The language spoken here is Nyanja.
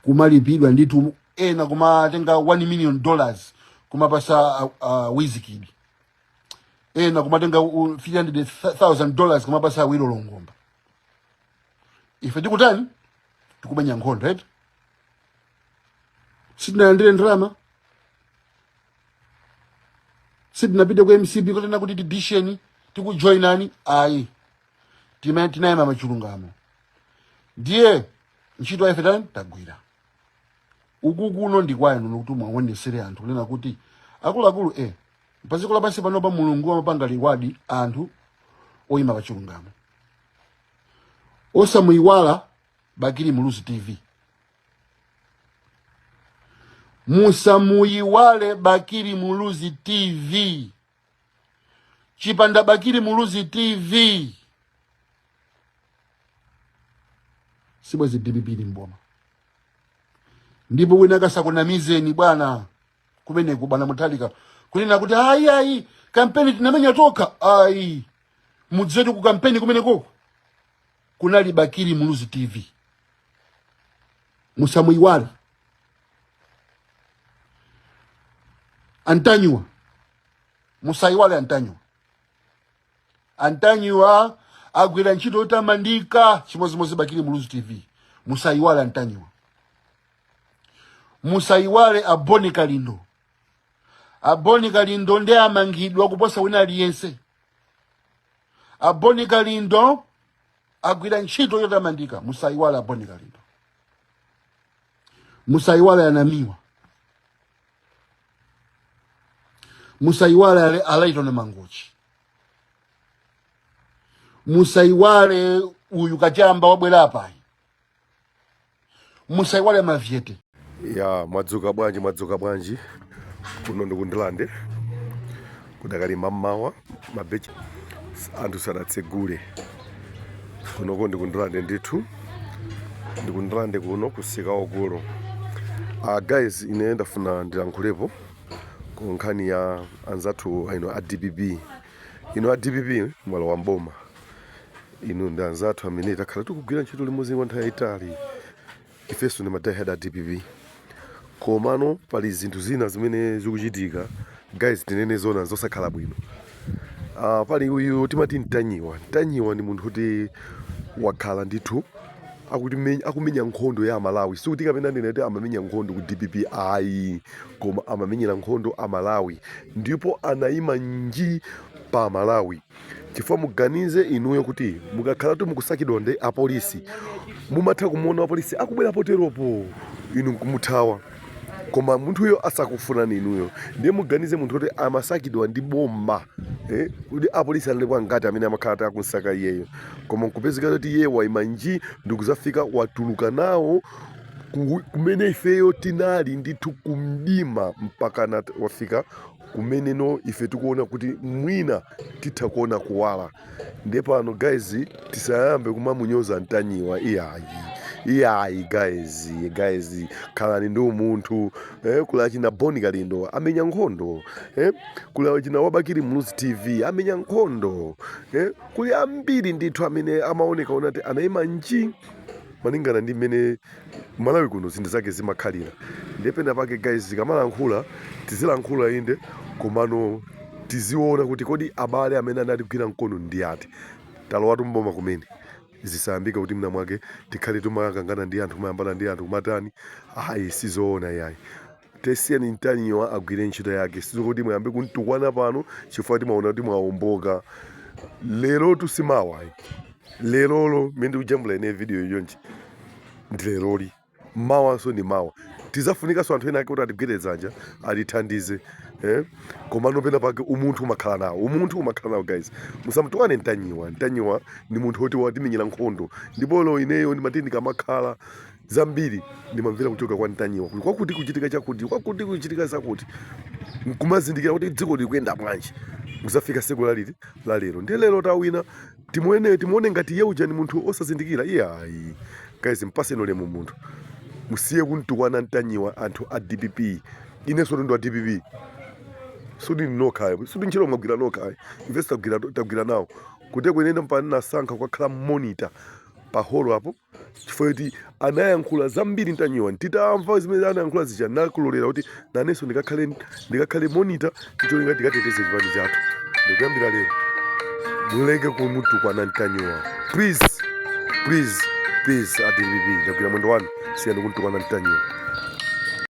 kumalipidwa nditu ena kumatenga $1 million kumapasa Wizkid, ena kumatenga $300,000 kumapasa Awilo Longomba. Ife tikutani tikumenya nkhondo right? Sitinandire ndrama, sitinapita ku MCB kotena kuti tidisheni tikujoinani ayi, tinayima machilungamo. Ndiye ntchito ya ife tani tagwira uku kuno ndi kwanu nokuti mwaonesere anthu kunena kuti akuluakulu paziko lapansi panopa Mulungu amapanga liwadi anthu oyima pachilungamo. Osamuyiwala Bakili Muluzi TV, musamuyiwale Bakili Muluzi TV, chipanda Bakili Muluzi TV sibwezi DBB mboma. Ndipo wina kasakunamizeni bwana kumene kubana Mutalika kunena kuti ayi kampeni tinamenya toka ayi mudzetu ku kampeni kumene koko kunali Bakili Muluzi TV. Musamuyiwale. Antanywa musayiwale Antanywa agwira ntchito yotamandika chimozimozi Bakili Muluzi TV. Musayiwale Antanywa. Musayiwale Aboni Kalindo ndi amangidwa kuposa wina aliyense. Aboni Kalindo agwira ntchito yotamandika. Musayiwale Aboni Kalindo. Musayiwale Anamiwa. Musayiwale Alaitone Mangochi. Musayiwale uyu kachamba wabwera apa. Musayiwale Mavyete. Ya madzuka bwanji kuno ndikundilande kudakali mamawa mabechi anthu sadatsegule kunoko ndikundilande ndithu ndikundilande kuno kusika okolo. Guys, ine ndafuna ndilankhulepo ku nkhani ya anzathu a DBB. A DBB mwalo wa mboma inu ndi anzathu amene takhala tikugwira ntchito limodzi kwa nthawi yayitali. Ifeso ndi madayihedi a DBB. Komano pali zinthu zina zimene zikuchitika guys tinene zona zosakhala bwino. Pali uyu timati Ntanyiwa ndi munthu kuti wakhala ndithu akumenya nkhondo ya Malawi. Sikuti kapena ndineti amamenya nkhondo ku DBB ayi, koma amamenyera nkhondo a Malawi ndipo anayima nji pa Malawi. Chifukwa muganize inuyo kuti mukakhala mukusakidwa ndi apolisi mumatha kumuona apolisi akubwera poteropo inu kumuthawa, koma munthuyo asakufunani inuyo. Ndiye muganize munthu kuti amasakidwa ndi bomba kuti apolisi alekwa ngati amene amakhala akusaka iyeyo, koma nkupezeka kuti iye wayima nji ndikuzafika watuluka nawo kumene ifeyo tinali ndithu kumdima mpaka wafika kumene no ife tikuona kuti mwina titha kuona kuwala. Ndiye pano guys tisayambe kumamunyoza Ntanyiwa iyayi guys khalani ndi umunthu. Kula china Boni Kalindo amenya nkhondo, kula china Bakili Muluzi TV amenya nkhondo, kuli ambiri ndithu amene amaoneka kuti anayima nji malingana ndi mmene Malawi kuno zinthu zake zimakhalira. Ndipenda pake guys zikamalankhula tizilankhula inde komano tiziona kuti kodi abale amene analigwira mkono ndi ati. Talowa tumboma kumene zisayambika kuti mna mwake tikhale tumakangana ndi anthu mayambana ndi anthu kumatani ayi sizoona yayi. Tesiyeni Ntanyiwa agwire ntchito yake, sizokuti mwayambe kuntukwana pano chifukwa timaona kuti mwawomboka. Lero tusimawa lerolo mende kujambula ine video yonchi ndi leroli mawa so ni mawa tizafunika so anthu ena kuti atigwire dzanja alithandize. Komano pena pake umunthu umakhala nawo guys. Musamtukwane Ntanyiwa ndi munthu woti watimenyera nkhondo. Ndipo lo ineyo ndimati ndikamakhala zambiri ndimamvera kuchoka kwa Ntanyiwa kwakuti kuchitika chakuti kwakuti kuchitika zakuti nkumazindikira kuti dziko likuyenda bwanji muzafika siku la lero. Ndiye lero tawina timuone ngati yeuja ni munthu osazindikira iyayi. Guys mpaseni ulemu munthu, musiye kuntukwana Ntanyiwa anthu a DBB. Ine so ndo a DBB sudi nokhayo sudi nchilo mwagwira nokhayo investor tagwira nawo kuti kwenenda mpana nasankha kwakhala monitor pa holo apo chifukwa kuti anayankhula zambiri ntanyiwa. Titamva zimene anayankhula zija nakulolera kuti nanenso ndikakhale monitor ticholinga tikateteze chipani chathu. Ndikuyambira lero muleke kumutukwana ntanyiwa. Please, ADVB, ndagwira mwendo wanu, siyani kumutukwana ntanyiwa.